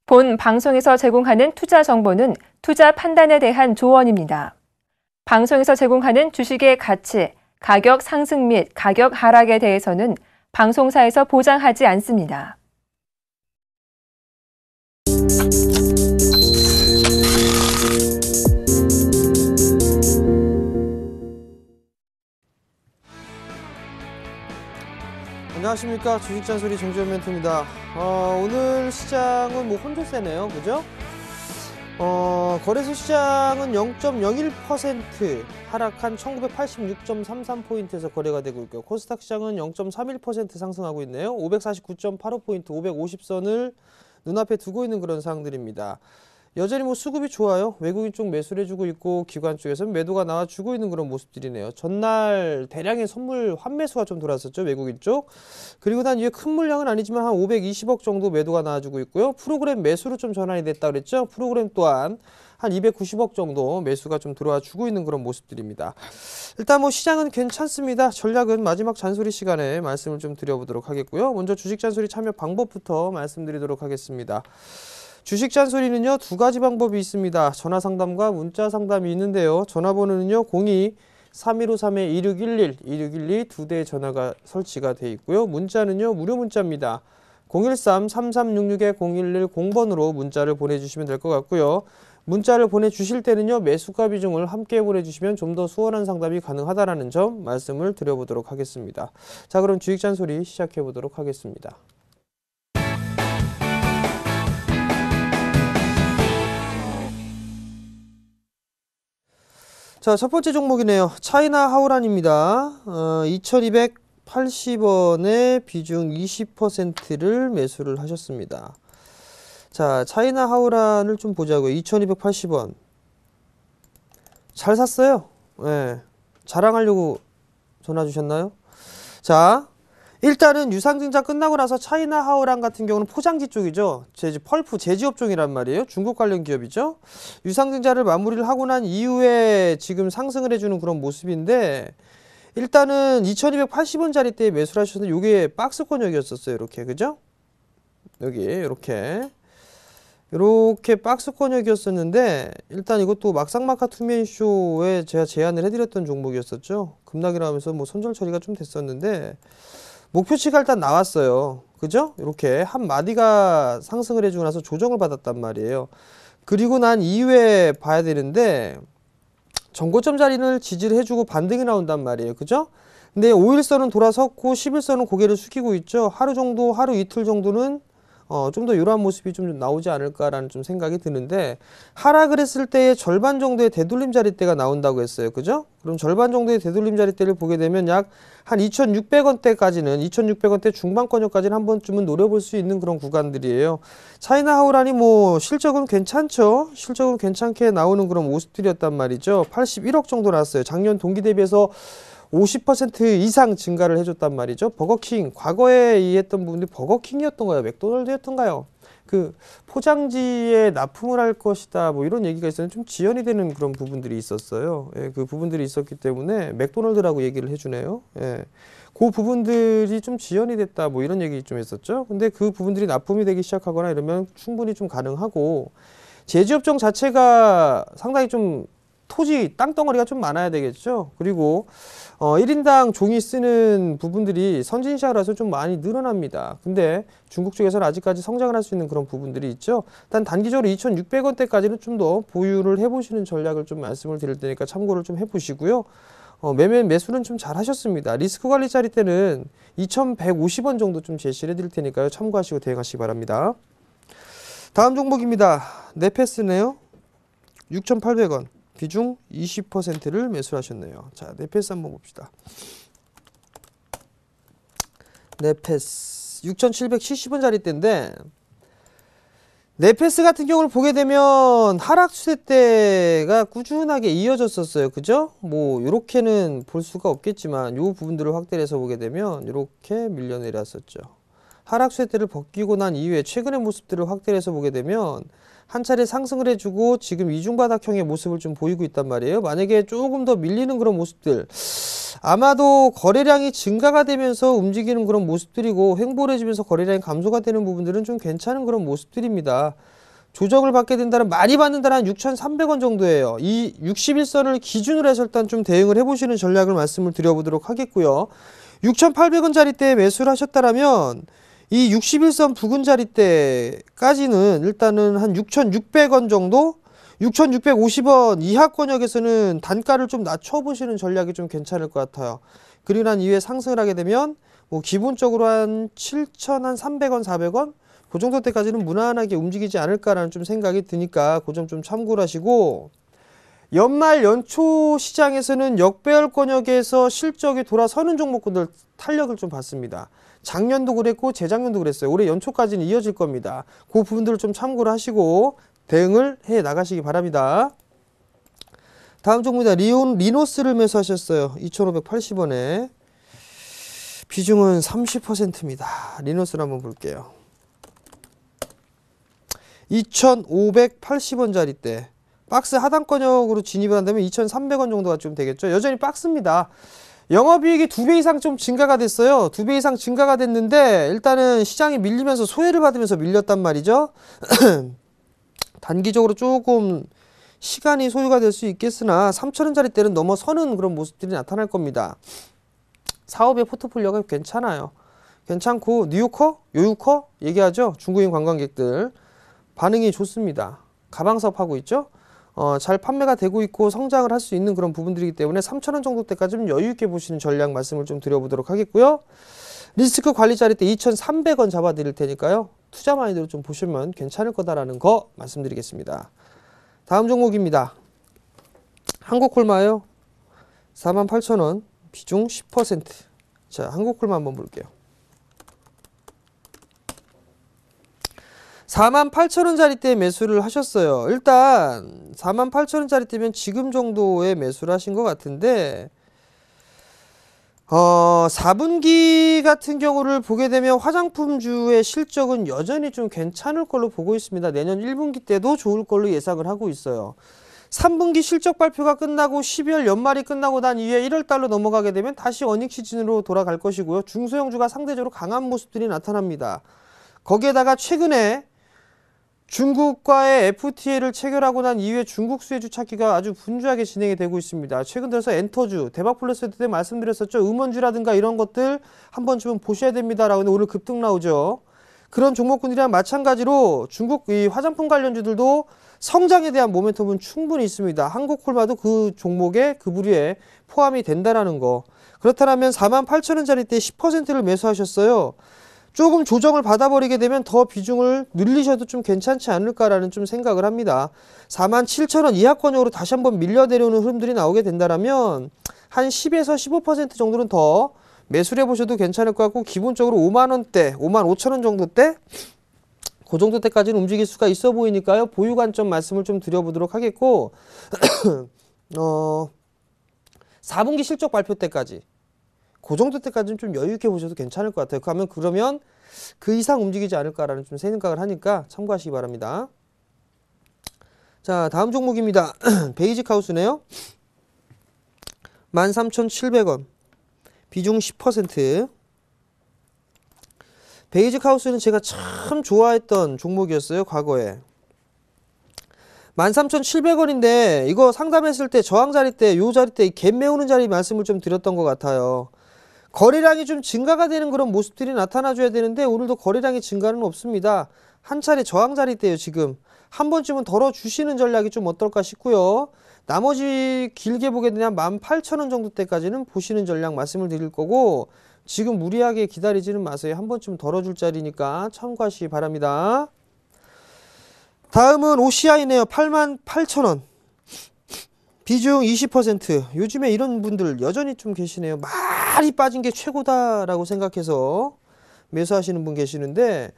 본 방송에서 제공하는 투자 정보는 투자 판단에 대한 조언입니다. 방송에서 제공하는 주식의 가치, 가격 상승 및 가격 하락에 대해서는 방송사에서 보장하지 않습니다. 안녕하십니까. 주식잔소리 정지현 멘토입니다. 오늘 시장은 뭐 혼조세네요. 그죠? 거래소 시장은 0.01% 하락한 1986.33포인트에서 거래가 되고 있고요. 코스닥 시장은 0.31% 상승하고 있네요. 549.85포인트, 550선을 눈앞에 두고 있는 그런 상황들입니다. 여전히 뭐 수급이 좋아요. 외국인 쪽 매수를 해주고 있고 기관 쪽에서는 매도가 나와주고 있는 그런 모습들이네요. 전날 대량의 선물 환매수가 좀 돌았었죠. 외국인 쪽. 그리고 난 이게 큰 물량은 아니지만 한 520억 정도 매도가 나와주고 있고요. 프로그램 매수로 좀 전환이 됐다 그랬죠. 프로그램 또한 한 290억 정도 매수가 좀 들어와 주고 있는 그런 모습들입니다. 일단 뭐 시장은 괜찮습니다. 전략은 마지막 잔소리 시간에 말씀을 좀 드려보도록 하겠고요. 먼저 주식 잔소리 참여 방법부터 말씀드리도록 하겠습니다. 주식 잔소리는요, 두 가지 방법이 있습니다. 전화 상담과 문자 상담이 있는데요. 전화번호는요, 02-3153-2611, 2612 두 대의 전화가 설치가 되어 있고요. 문자는요, 무료 문자입니다. 013-3366-0110번으로 문자를 보내주시면 될 것 같고요. 문자를 보내주실 때는요, 매수가 비중을 함께 보내주시면 좀 더 수월한 상담이 가능하다는 점 말씀을 드려보도록 하겠습니다. 자, 그럼 주식 잔소리 시작해 보도록 하겠습니다. 자, 첫 번째 종목이네요. 차이나 하오란입니다. 2280원에 비중 20%를 매수를 하셨습니다. 자, 차이나 하오란을 좀 보자고요. 2280원. 잘 샀어요. 네. 자랑하려고 전화 주셨나요? 자, 일단은 유상증자 끝나고 나서 차이나 하오란 같은 경우는 포장지 쪽이죠. 펄프 제지업종이란 말이에요. 중국 관련 기업이죠. 유상증자를 마무리를 하고 난 이후에 지금 상승을 해주는 그런 모습인데, 일단은 2280원짜리 때 매수를 하셨는데 요게 박스권역이었었어요. 이렇게, 그죠? 여기 이렇게 박스권역이었었는데, 일단 이것도 막상막하 투맨쇼에 제가 제안을 해드렸던 종목이었었죠. 급락이라 하면서 뭐 손절 처리가 좀 됐었는데, 목표치가 일단 나왔어요. 그죠? 이렇게 한 마디가 상승을 해주고 나서 조정을 받았단 말이에요. 그리고 난 이후에 봐야 되는데, 전고점 자리를 지지를 해주고 반등이 나온단 말이에요. 그죠? 근데 5일선은 돌아섰고 10일선은 고개를 숙이고 있죠. 하루 정도, 하루 이틀 정도는 좀 더 이러한 모습이 좀 나오지 않을까라는 좀 생각이 드는데, 하락을 했을 때의 절반 정도의 되돌림 자리대가 나온다고 했어요. 그죠? 그럼 절반 정도의 되돌림 자리대를 보게 되면 약 한 2600원대까지는, 2600원대 중반권역까지는 한 번쯤은 노려볼 수 있는 그런 구간들이에요. 차이나 하오란이 뭐 실적은 괜찮죠? 실적은 괜찮게 나오는 그런 모습들이었단 말이죠. 81억 정도 나왔어요. 작년 동기 대비해서 50% 이상 증가를 해줬단 말이죠. 버거킹, 과거에 했던 부분들이 버거킹이었던 거예요. 맥도날드였던가요? 그 포장지에 납품을 할 것이다, 뭐 이런 얘기가 있었는데 좀 지연이 되는 그런 부분들이 있었어요. 예, 그 부분들이 있었기 때문에 맥도날드라고 얘기를 해주네요. 예, 그 부분들이 좀 지연이 됐다, 뭐 이런 얘기 좀 했었죠. 근데 그 부분들이 납품이 되기 시작하거나 이러면 충분히 좀 가능하고, 제지업종 자체가 상당히 좀 토지, 땅덩어리가 좀 많아야 되겠죠. 그리고 1인당 종이 쓰는 부분들이 선진시장이라서 좀 많이 늘어납니다. 근데 중국 쪽에서는 아직까지 성장을 할 수 있는 그런 부분들이 있죠. 일단 단기적으로 2600원대까지는 좀 더 보유를 해보시는 전략을 좀 말씀을 드릴 테니까 참고를 좀 해보시고요. 매수는 좀 잘 하셨습니다. 리스크 관리 자리 때는 2150원 정도 좀 제시를 해드릴 테니까요. 참고하시고 대응하시기 바랍니다. 다음 종목입니다. 네페스네요. 6800원. 비중 20%를 매수하셨네요. 자, 네페스 한번 봅시다. 네페스 6,770원짜리 때인데, 네페스 같은 경우를 보게 되면 하락 추세 때가 꾸준하게 이어졌었어요. 그죠? 뭐 요렇게는 볼 수가 없겠지만 요 부분들을 확대해서 보게 되면 요렇게 밀려 내렸었죠. 하락세대를 벗기고 난 이후에 최근의 모습들을 확대해서 보게 되면 한 차례 상승을 해주고 지금 이중바닥형의 모습을 좀 보이고 있단 말이에요. 만약에 조금 더 밀리는 그런 모습들, 아마도 거래량이 증가가 되면서 움직이는 그런 모습들이고 횡보해지면서 거래량이 감소가 되는 부분들은 좀 괜찮은 그런 모습들입니다. 조정을 받게 된다면 많이 받는다는 6,300원 정도예요. 이 61선을 기준으로 해서 일단 좀 대응을 해보시는 전략을 말씀을 드려보도록 하겠고요. 6,800원짜리 때 매수를 하셨다면 이 61선 부근자리 때까지는 일단은 한 6,600원 정도, 6,650원 이하권역에서는 단가를 좀 낮춰보시는 전략이 좀 괜찮을 것 같아요. 그리고 난 이후에 상승을 하게 되면 뭐 기본적으로 한 7,300원, 400원 그 정도 때까지는 무난하게 움직이지 않을까라는 좀 생각이 드니까 그 점 좀 참고를 하시고, 연말 연초 시장에서는 역배열권역에서 실적이 돌아서는 종목군들 탄력을 좀 받습니다. 작년도 그랬고 재작년도 그랬어요. 올해 연초까지는 이어질 겁니다. 그 부분들을 좀 참고를 하시고 대응을 해 나가시기 바랍니다. 다음 종목입니다. 리노스를 매수하셨어요. 2,580원에 비중은 30%입니다. 리노스를 한번 볼게요. 2,580원짜리 때 박스 하단권역으로 진입을 한다면 2,300원 정도가 좀 되겠죠. 여전히 박스입니다. 영업이익이 2배 이상 좀 증가가 됐어요. 2배 이상 증가가 됐는데 일단은 시장이 밀리면서 소외를 받으면서 밀렸단 말이죠. 단기적으로 조금 시간이 소요가 될 수 있겠으나 3,000원짜리 때는 넘어서는 그런 모습들이 나타날 겁니다. 사업의 포트폴리오가 괜찮아요. 괜찮고 뉴요커, 요유커 얘기하죠. 중국인 관광객들 반응이 좋습니다. 가방 사업하고 있죠. 잘 판매가 되고 있고 성장을 할 수 있는 그런 부분들이기 때문에 3,000원 정도 때까지는 여유 있게 보시는 전략 말씀을 좀 드려보도록 하겠고요. 리스크 관리자리 때 2,300원 잡아드릴 테니까요. 투자 마인드로 좀 보시면 괜찮을 거다라는 거 말씀드리겠습니다. 다음 종목입니다. 한국콜마요. 48,000원 비중 10%. 자, 한국콜마 한번 볼게요. 48,000원짜리 때 매수를 하셨어요. 일단 48,000원짜리 때면 지금 정도의 매수를 하신 것 같은데 4분기 같은 경우를 보게 되면 화장품주의 실적은 여전히 좀 괜찮을 걸로 보고 있습니다. 내년 1분기 때도 좋을 걸로 예상을 하고 있어요. 3분기 실적 발표가 끝나고 12월 연말이 끝나고 난 이후에 1월달로 넘어가게 되면 다시 어닝 시즌으로 돌아갈 것이고요. 중소형주가 상대적으로 강한 모습들이 나타납니다. 거기에다가 최근에 중국과의 FTA를 체결하고 난 이후에 중국 수혜주 찾기가 아주 분주하게 진행이 되고 있습니다. 최근 들어서 엔터주, 대박플러스 때 말씀드렸었죠. 음원주라든가 이런 것들 한 번쯤은 보셔야 됩니다라고 오늘 급등 나오죠. 그런 종목군들이랑 마찬가지로 중국 이 화장품 관련주들도 성장에 대한 모멘텀은 충분히 있습니다. 한국콜마도 그 종목에 그 부류에 포함이 된다라는 거. 그렇다면 48,000원짜리 때 10%를 매수하셨어요. 조금 조정을 받아버리게 되면 더 비중을 늘리셔도 좀 괜찮지 않을까라는 좀 생각을 합니다. 47,000원 이하권역으로 다시 한번 밀려 내려오는 흐름들이 나오게 된다면 한 10에서 15% 정도는 더 매수를 해보셔도 괜찮을 것 같고, 기본적으로 5만원대, 55,000원 정도 때 그 정도 때까지는 움직일 수가 있어 보이니까요. 보유 관점 말씀을 좀 드려보도록 하겠고 4분기 실적 발표 때까지 그 정도 때까지는 좀 여유 있게 보셔도 괜찮을 것 같아요. 그러면 그 이상 움직이지 않을까라는 좀 생각을 하니까 참고하시기 바랍니다. 자, 다음 종목입니다. 베이직 하우스네요. 13,700원 비중 10%. 베이직 하우스는 제가 참 좋아했던 종목이었어요. 과거에 13,700원인데 이거 상담했을 때 저항 자리 때 요 자리 때 갭 메우는 자리 말씀을 좀 드렸던 것 같아요. 거래량이 좀 증가가 되는 그런 모습들이 나타나줘야 되는데 오늘도 거래량이 증가는 없습니다. 한 차례 저항 자리 때요. 지금 한 번쯤은 덜어주시는 전략이 좀 어떨까 싶고요. 나머지 길게 보게 되면 18,000원 정도 때까지는 보시는 전략 말씀을 드릴 거고, 지금 무리하게 기다리지는 마세요. 한 번쯤 덜어줄 자리니까 참고하시기 바랍니다. 다음은 OCI네요. 88,000원 비중 20%. 요즘에 이런 분들 여전히 좀 계시네요. 많이 빠진 게 최고다라고 생각해서 매수하시는 분 계시는데,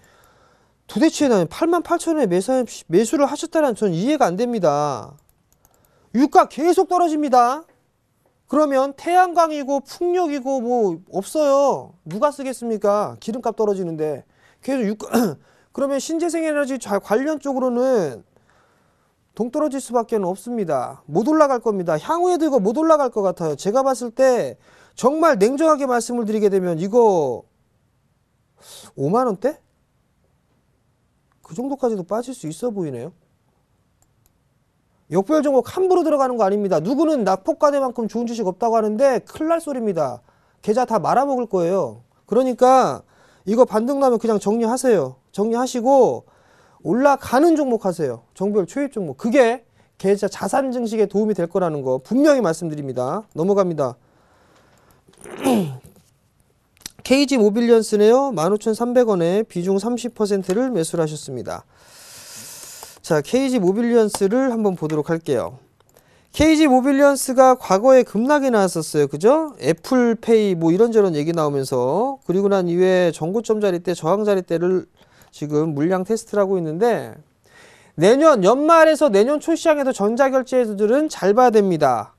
도대체 88,000원에 매수를 하셨다는 전 이해가 안 됩니다. 유가 계속 떨어집니다. 그러면 태양광이고 풍력이고 뭐 없어요. 누가 쓰겠습니까? 기름값 떨어지는데. 계속 그러면 신재생에너지 관련 쪽으로는 동떨어질 수밖에 없습니다. 못 올라갈 겁니다. 향후에도 이거 못 올라갈 것 같아요. 제가 봤을 때 정말 냉정하게 말씀을 드리게 되면 이거 5만 원대? 그 정도까지도 빠질 수 있어 보이네요. 역별 종목 함부로 들어가는 거 아닙니다. 누구는 낙폭과대만큼 좋은 주식 없다고 하는데 큰일 날 소리입니다. 계좌 다 말아먹을 거예요. 그러니까 이거 반등 나면 그냥 정리하세요. 정리하시고 올라가는 종목 하세요. 정보별 초입 종목. 그게 계좌 자산 증식에 도움이 될 거라는 거 분명히 말씀드립니다. 넘어갑니다. KG 모빌리언스네요. 15,300원에 비중 30%를 매수를 하셨습니다. 자, KG 모빌리언스를 한번 보도록 할게요. KG 모빌리언스가 과거에 급락이 나왔었어요. 그죠? 애플페이 뭐 이런저런 얘기 나오면서 그리고 난 이후에 전고점 자리대, 저항 자리대를 지금 물량 테스트를 하고 있는데 내년 연말에서 내년 초 시장에도 전자결제들은 잘 봐야 됩니다.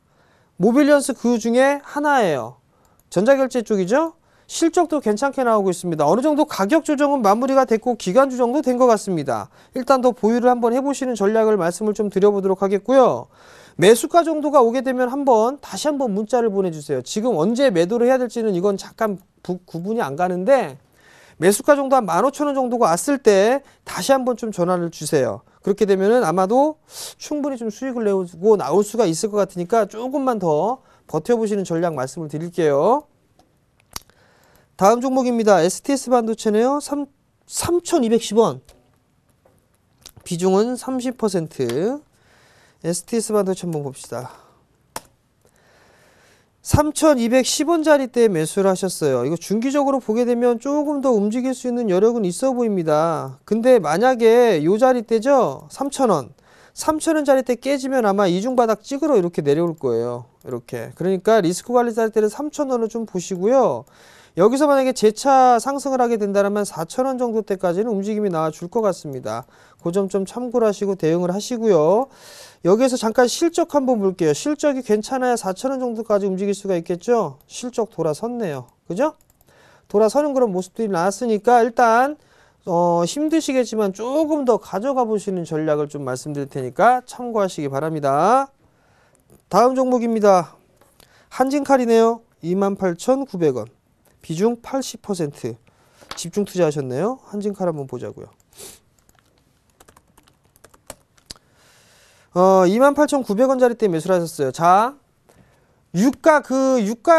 모빌리언스 그 중에 하나예요. 전자결제 쪽이죠. 실적도 괜찮게 나오고 있습니다. 어느 정도 가격 조정은 마무리가 됐고 기간 조정도 된 것 같습니다. 일단 더 보유를 한번 해보시는 전략을 말씀을 좀 드려보도록 하겠고요. 매수가 정도가 오게 되면 다시 한번 문자를 보내주세요. 지금 언제 매도를 해야 될지는 이건 잠깐 구분이 안 가는데 매수가 정도 한 15,000원 정도가 왔을 때 다시 한번 좀 전화를 주세요. 그렇게 되면은 아마도 충분히 좀 수익을 내고 나올 수가 있을 것 같으니까 조금만 더 버텨보시는 전략 말씀을 드릴게요. 다음 종목입니다. STS 반도체네요. 3,210원. 비중은 30%. STS 반도체 한번 봅시다. 3,210원짜리 때 매수를 하셨어요. 이거 중기적으로 보게 되면 조금 더 움직일 수 있는 여력은 있어 보입니다. 근데 만약에 요 자리 때죠. 3,000원. 3,000원짜리 때 깨지면 아마 이중바닥 찍으러 이렇게 내려올 거예요. 이렇게. 그러니까 리스크 관리 할 때는 3,000원을 좀 보시고요. 여기서 만약에 재차 상승을 하게 된다면 4,000원 정도 때까지는 움직임이 나와줄 것 같습니다. 그 점 좀 참고를 하시고 대응을 하시고요. 여기에서 잠깐 실적 한번 볼게요. 실적이 괜찮아야 4,000원 정도까지 움직일 수가 있겠죠. 실적 돌아섰네요. 그죠? 돌아서는 그런 모습들이 나왔으니까 일단 힘드시겠지만 조금 더 가져가 보시는 전략을 좀 말씀드릴 테니까 참고하시기 바랍니다. 다음 종목입니다. 한진칼이네요. 28,900원. 비중 80%. 집중 투자하셨네요. 한진칼 한번 보자고요. 28,900원짜리 때 매수를 하셨어요. 자, 유가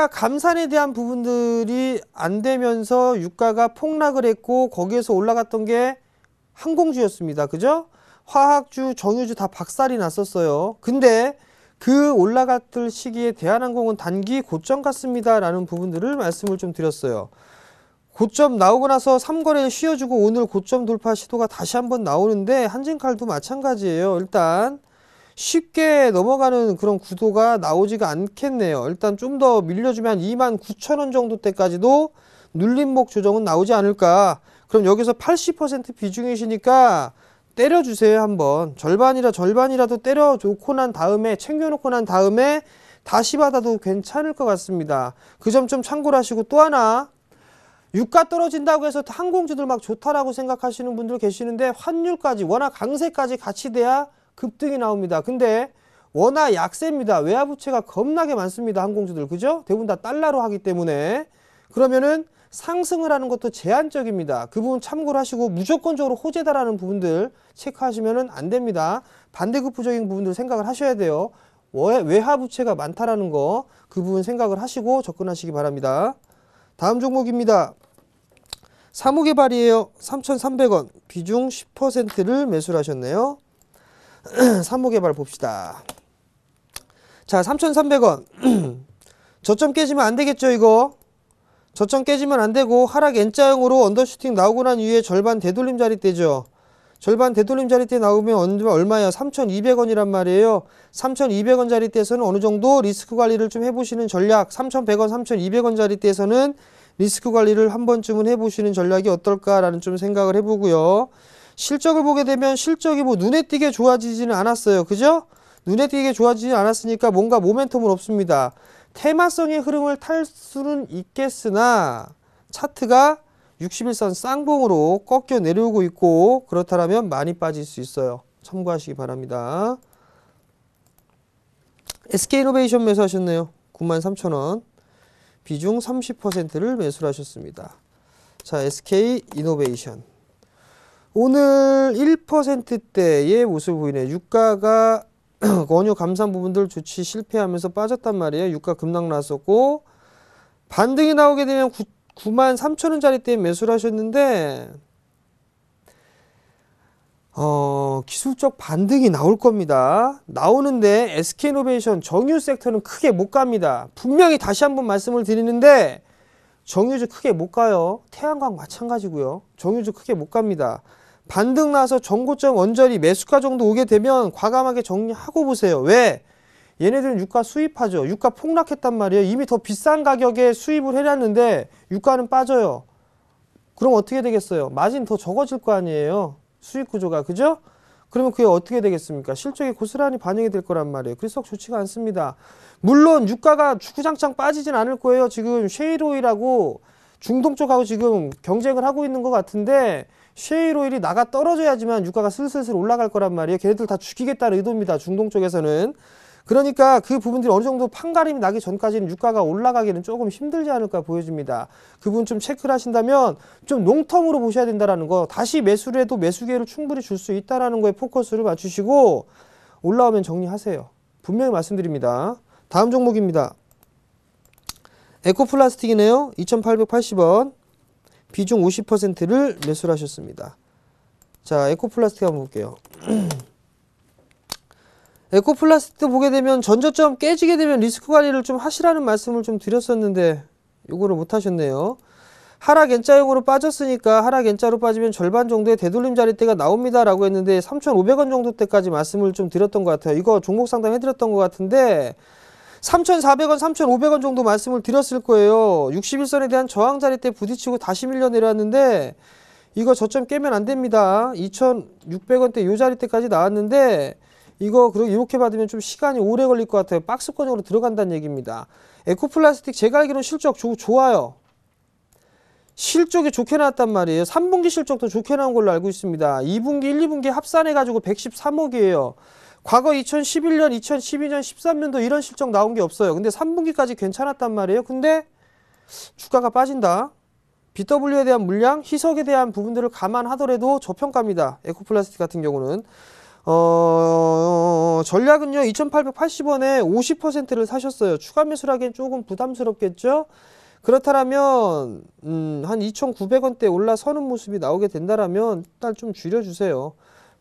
감산에 대한 부분들이 안 되면서 유가가 폭락을 했고 거기에서 올라갔던 게 항공주였습니다. 그죠? 화학주, 정유주 다 박살이 났었어요. 근데 그 올라갔을 시기에 대한항공은 단기 고점 갔습니다. 라는 부분들을 말씀을 좀 드렸어요. 고점 나오고 나서 3거래를 쉬어주고 오늘 고점 돌파 시도가 다시 한번 나오는데 한진칼도 마찬가지예요. 일단 쉽게 넘어가는 그런 구도가 나오지가 않겠네요. 일단 좀 더 밀려주면 29,000원 정도 때까지도 눌림목 조정은 나오지 않을까. 그럼 여기서 80% 비중이시니까 때려주세요. 한번 절반이라도 때려놓고 난 다음에 챙겨놓고 난 다음에 다시 받아도 괜찮을 것 같습니다. 그 점 좀 참고를 하시고 또 하나 유가 떨어진다고 해서 항공주들 막 좋다라고 생각하시는 분들 계시는데 환율까지 워낙 강세까지 같이 돼야 급등이 나옵니다. 근데 워낙 약세입니다. 외화부채가 겁나게 많습니다. 항공주들. 그죠? 대부분 다 달러로 하기 때문에 그러면은 상승을 하는 것도 제한적입니다. 그 부분 참고를 하시고 무조건적으로 호재다라는 부분들 체크하시면 안 됩니다. 반대급부적인 부분들 생각을 하셔야 돼요. 외화부채가 많다라는 거 그 부분 생각을 하시고 접근하시기 바랍니다. 다음 종목입니다. 사무개발이에요. 3,300원. 비중 10%를 매수를 하셨네요. 사무개발 봅시다. 자, 3,300원. 저점 깨지면 안 되겠죠, 이거? 저점 깨지면 안 되고 하락 N자형으로 언더슈팅 나오고 난 이후에 절반 되돌림 자리대죠. 절반 되돌림 자리대 나오면 얼마예요? 3,200원이란 말이에요. 3,200원 자리대에서는 어느 정도 리스크 관리를 좀 해보시는 전략, 3,100원, 3,200원 자리대에서는 리스크 관리를 한 번쯤은 해보시는 전략이 어떨까라는 좀 생각을 해보고요. 실적을 보게 되면 실적이 뭐 눈에 띄게 좋아지지는 않았어요. 그죠? 눈에 띄게 좋아지지 않았으니까 뭔가 모멘텀은 없습니다. 테마성의 흐름을 탈 수는 있겠으나 차트가 60일선 쌍봉으로 꺾여 내려오고 있고 그렇다면 많이 빠질 수 있어요. 참고하시기 바랍니다. SK이노베이션 매수하셨네요. 93,000원. 비중 30%를 매수를 하셨습니다. 자, SK이노베이션. 오늘 1%대의 모습을 보이네요. 유가가 원유 감산 부분들 조치 실패하면서 빠졌단 말이에요. 유가 급락 났었고 반등이 나오게 되면 93,000원짜리 때 매수를 하셨는데 기술적 반등이 나올 겁니다. 나오는데 SK이노베이션 정유 섹터는 크게 못 갑니다. 분명히 다시 한번 말씀을 드리는데 정유주 크게 못 가요. 태양광 마찬가지고요. 정유주 크게 못 갑니다. 반등 나서 전고점 언저리 매수가 정도 오게 되면 과감하게 정리하고 보세요. 왜? 얘네들은 유가 수입하죠. 유가 폭락했단 말이에요. 이미 더 비싼 가격에 수입을 해놨는데 유가는 빠져요. 그럼 어떻게 되겠어요? 마진 더 적어질 거 아니에요. 수익 구조가. 그죠? 그러면 그게 어떻게 되겠습니까? 실적이 고스란히 반영이 될 거란 말이에요. 그래서 좋지가 않습니다. 물론 유가가 주구장창 빠지진 않을 거예요. 지금 셰일오일하고 중동 쪽하고 지금 경쟁을 하고 있는 것 같은데 셰일오일이 나가 떨어져야지만 유가가 슬슬 올라갈 거란 말이에요. 걔네들 다 죽이겠다는 의도입니다. 중동 쪽에서는. 그러니까 그 부분들이 어느 정도 판가름이 나기 전까지는 유가가 올라가기는 조금 힘들지 않을까 보여집니다. 그 부분 좀 체크를 하신다면 좀 롱텀으로 보셔야 된다는 거. 다시 매수를 해도 매수 기회를 충분히 줄 수 있다는 거에 포커스를 맞추시고 올라오면 정리하세요. 분명히 말씀드립니다. 다음 종목입니다. 에코플라스틱이네요. 2,880원. 비중 50%를 매수를 하셨습니다. 자, 에코플라스틱 한번 볼게요. 에코플라스틱도 보게 되면 전저점 깨지게 되면 리스크 관리를 좀 하시라는 말씀을 좀 드렸었는데 요거를 못 하셨네요. 하락 N자형으로 빠졌으니까 하락 N자로 빠지면 절반 정도의 되돌림 자리대가 나옵니다 라고 했는데 3,500원 정도 때까지 말씀을 좀 드렸던 것 같아요. 이거 종목 상담 해드렸던 것 같은데 3,400원, 3,500원 정도 말씀을 드렸을 거예요. 61선에 대한 저항 자리대 부딪히고 다시 밀려 내려왔는데 이거 저점 깨면 안 됩니다. 2,600원대 요 자리대까지 나왔는데 이거 이렇게 받으면 좀 시간이 오래 걸릴 것 같아요. 박스권으로 들어간다는 얘기입니다. 에코플라스틱 제가 알기로는 실적 좋아요. 실적이 좋게 나왔단 말이에요. 3분기 실적도 좋게 나온 걸로 알고 있습니다. 2분기, 1, 2분기 합산해가지고 113억이에요. 과거 2011년, 2012년, 13년도 이런 실적 나온 게 없어요. 근데 3분기까지 괜찮았단 말이에요. 근데 주가가 빠진다. BW에 대한 물량, 희석에 대한 부분들을 감안하더라도 저평가입니다. 에코플라스틱 같은 경우는. 전략은요 2,880원에 50%를 사셨어요. 추가 매수를 하기엔 조금 부담스럽겠죠. 그렇다면 한 2,900원대 올라서는 모습이 나오게 된다라면 일단 좀 줄여주세요.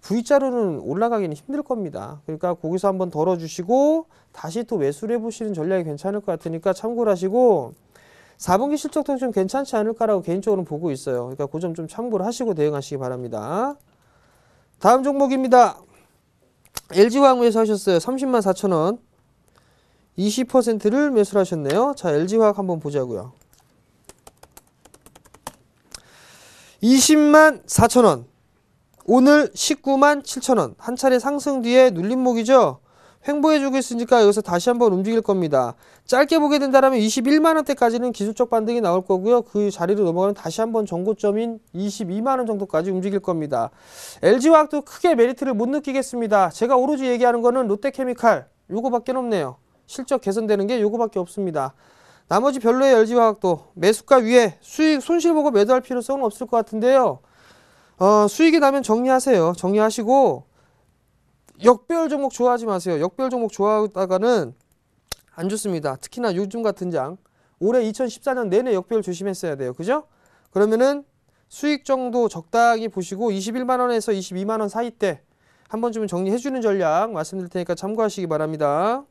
V자로는 올라가기는 힘들 겁니다. 그러니까 거기서 한번 덜어주시고 다시 또 매수를 해보시는 전략이 괜찮을 것 같으니까 참고를 하시고 4분기 실적도 좀 괜찮지 않을까라고 개인적으로 보고 있어요. 그러니까 그 점 좀 참고를 하시고 대응하시기 바랍니다. 다음 종목입니다. LG화학 매수하셨어요. 304,000원. 20%를 매수를 하셨네요. 자, LG화학 한번 보자고요. 204,000원. 오늘 197,000원. 한 차례 상승 뒤에 눌림목이죠. 횡보해주고 있으니까 여기서 다시 한번 움직일 겁니다. 짧게 보게 된다면 21만원대까지는 기술적 반등이 나올 거고요. 그 자리로 넘어가면 다시 한번 전고점인 22만원 정도까지 움직일 겁니다. LG화학도 크게 메리트를 못 느끼겠습니다. 제가 오로지 얘기하는 거는 롯데케미칼 요거밖에 없네요. 실적 개선되는 게 요거밖에 없습니다. 나머지 별로예요. LG화학도 매수가 위에 수익 손실 보고 매도할 필요성은 없을 것 같은데요. 수익이 나면 정리하세요. 정리하시고 역배열 종목 좋아하지 마세요. 역배열 종목 좋아하다가는 안 좋습니다. 특히나 요즘 같은 장 올해 2014년 내내 역배열 조심했어야 돼요. 그죠? 그러면은 수익 정도 적당히 보시고 21만원에서 22만원 사이 때 한 번쯤은 정리해주는 전략 말씀드릴 테니까 참고하시기 바랍니다.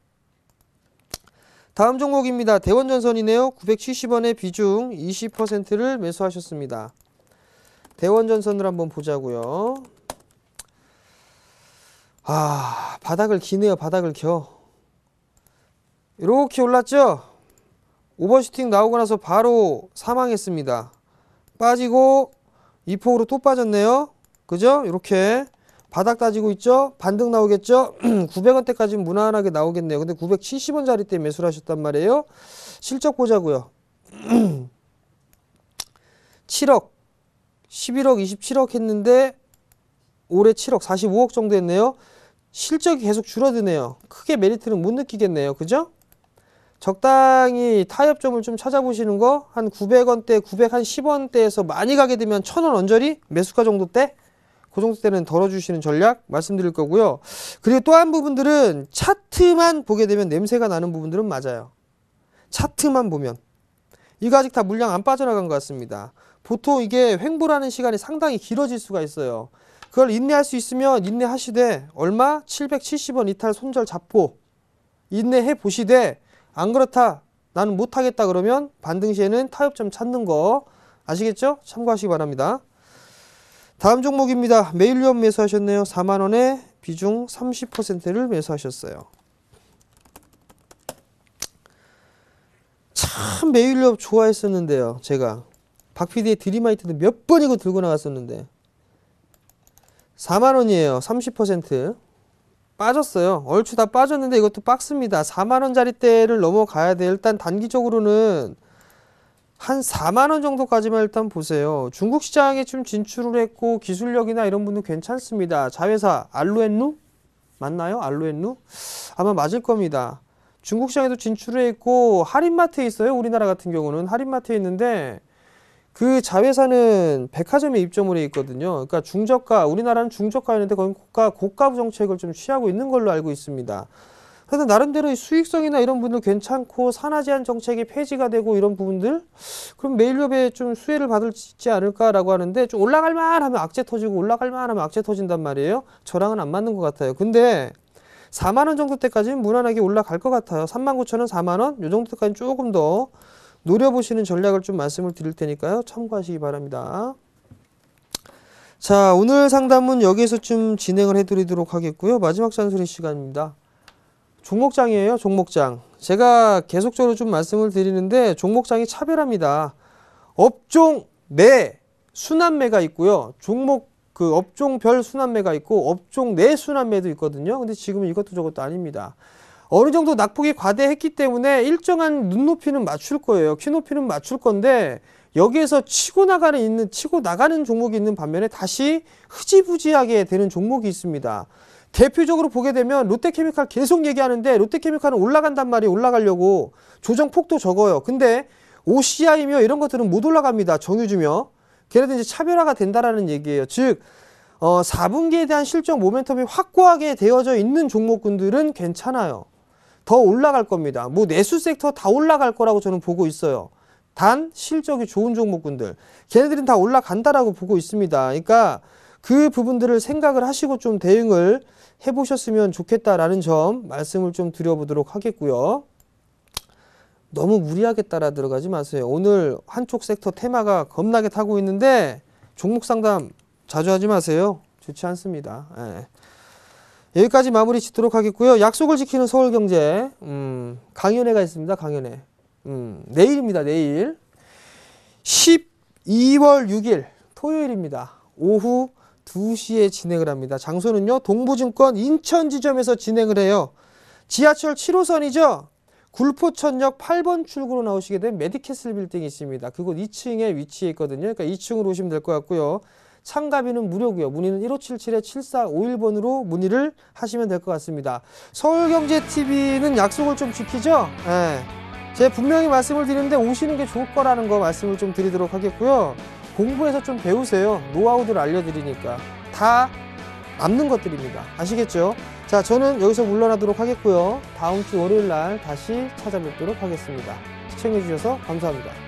다음 종목입니다. 대원전선이네요. 970원의 비중 20%를 매수하셨습니다. 대원전선을 한번 보자고요. 바닥을 기네요. 바닥을 겨. 이렇게 올랐죠? 오버슈팅 나오고 나서 바로 사망했습니다. 빠지고 2폭으로 또 빠졌네요. 그죠? 이렇게 바닥 따지고 있죠? 반등 나오겠죠? 900원대까지는 무난하게 나오겠네요. 근데 970원짜리 때 매수를 하셨단 말이에요. 실적 보자고요. 7억 11억, 27억 했는데 올해 7억, 45억 정도 했네요. 실적이 계속 줄어드네요. 크게 메리트는 못 느끼겠네요. 그죠? 적당히 타협점을 좀 찾아보시는 거, 한 900원대, 910원대에서 많이 가게 되면 1000원 언저리? 매수가 정도 때? 그 정도 때는 덜어주시는 전략 말씀드릴 거고요. 그리고 또 한 부분들은 차트만 보게 되면 냄새가 나는 부분들은 맞아요. 차트만 보면. 이거 아직 다 물량 안 빠져나간 것 같습니다. 보통 이게 횡보라는 시간이 상당히 길어질 수가 있어요. 그걸 인내할 수 있으면 인내하시되 얼마? 770원 이탈 손절 잡고 인내해 보시되 안 그렇다 나는 못하겠다 그러면 반등 시에는 타협점 찾는 거 아시겠죠? 참고하시기 바랍니다. 다음 종목입니다. 메일유업 매수하셨네요. 4만원에 비중 30%를 매수하셨어요. 참 메일유업 좋아했었는데요. 제가 박PD의 드림하이트도 몇 번이고 들고 나갔었는데 4만원이에요. 30% 빠졌어요. 얼추 다 빠졌는데 이것도 박스입니다. 4만원짜리대를 넘어가야 돼. 일단 단기적으로는 한 4만원 정도까지만 일단 보세요. 중국 시장에 좀 진출을 했고 기술력이나 이런 분도 괜찮습니다. 자회사 알로엔루? 맞나요? 알로엔루? 아마 맞을 겁니다. 중국 시장에도 진출을 했고 할인마트에 있어요. 우리나라 같은 경우는 할인마트에 있는데 그 자회사는 백화점에 입점을 해 있거든요. 그러니까 중저가, 우리나라는 중저가였는데 거기 고가 정책을 좀 취하고 있는 걸로 알고 있습니다. 그래서 나름대로 수익성이나 이런 부분도 괜찮고 산화 제한 정책이 폐지가 되고 이런 부분들 그럼 메일유업에 좀 수혜를 받을지 않을까라고 하는데 좀 올라갈만 하면 악재 터지고 올라갈만 하면 악재 터진단 말이에요. 저랑은 안 맞는 것 같아요. 근데 4만원 정도 때까지는 무난하게 올라갈 것 같아요. 39,000원, 4만원 요 정도 때까지는 조금 더 노려보시는 전략을 좀 말씀을 드릴 테니까요. 참고하시기 바랍니다. 자, 오늘 상담은 여기에서 좀 진행을 해드리도록 하겠고요. 마지막 잔소리 시간입니다. 종목장이에요. 종목장. 제가 계속적으로 좀 말씀을 드리는데 종목장이 차별합니다. 업종 내 순환매가 있고요. 종목 그 업종별 순환매가 있고 업종 내 순환매도 있거든요. 근데 지금은 이것도 저것도 아닙니다. 어느 정도 낙폭이 과대했기 때문에 일정한 눈높이는 맞출 거예요. 키높이는 맞출 건데 여기에서 치고 나가는 종목이 있는 반면에 다시 흐지부지하게 되는 종목이 있습니다. 대표적으로 보게 되면 롯데케미칼 계속 얘기하는데 롯데케미칼은 올라간단 말이에요. 올라가려고 조정폭도 적어요. 근데 OCI며 이런 것들은 못 올라갑니다. 정유주며. 걔네들 이제 차별화가 된다라는 얘기예요. 즉 4분기에 대한 실적 모멘텀이 확고하게 되어져 있는 종목군들은 괜찮아요. 더 올라갈 겁니다. 뭐 내수 섹터 다 올라갈 거라고 저는 보고 있어요. 단 실적이 좋은 종목군들 걔네들은 다 올라간다라고 보고 있습니다. 그러니까 그 부분들을 생각을 하시고 좀 대응을 해보셨으면 좋겠다라는 점 말씀을 좀 드려보도록 하겠고요. 너무 무리하게 따라 들어가지 마세요. 오늘 한쪽 섹터 테마가 겁나게 타고 있는데 종목 상담 자주 하지 마세요. 좋지 않습니다. 예. 여기까지 마무리 짓도록 하겠고요. 약속을 지키는 서울경제 강연회가 있습니다. 강연회. 내일입니다. 내일 12월 6일 토요일입니다. 오후 2시에 진행을 합니다. 장소는요. 동부증권 인천지점에서 진행을 해요. 지하철 7호선이죠. 굴포천역 8번 출구로 나오시게 되면 메디캐슬 빌딩이 있습니다. 그곳 2층에 위치해 있거든요. 그러니까 2층으로 오시면 될 것 같고요. 참가비는 무료고요. 문의는 1577-7451번으로 문의를 하시면 될 것 같습니다. 서울경제TV는 약속을 좀 지키죠. 예. 제가 분명히 말씀을 드리는데 오시는 게 좋을 거라는 거 말씀을 좀 드리도록 하겠고요. 공부해서 좀 배우세요. 노하우들 알려드리니까. 다 남는 것들입니다. 아시겠죠? 자, 저는 여기서 물러나도록 하겠고요. 다음 주 월요일 날 다시 찾아뵙도록 하겠습니다. 시청해주셔서 감사합니다.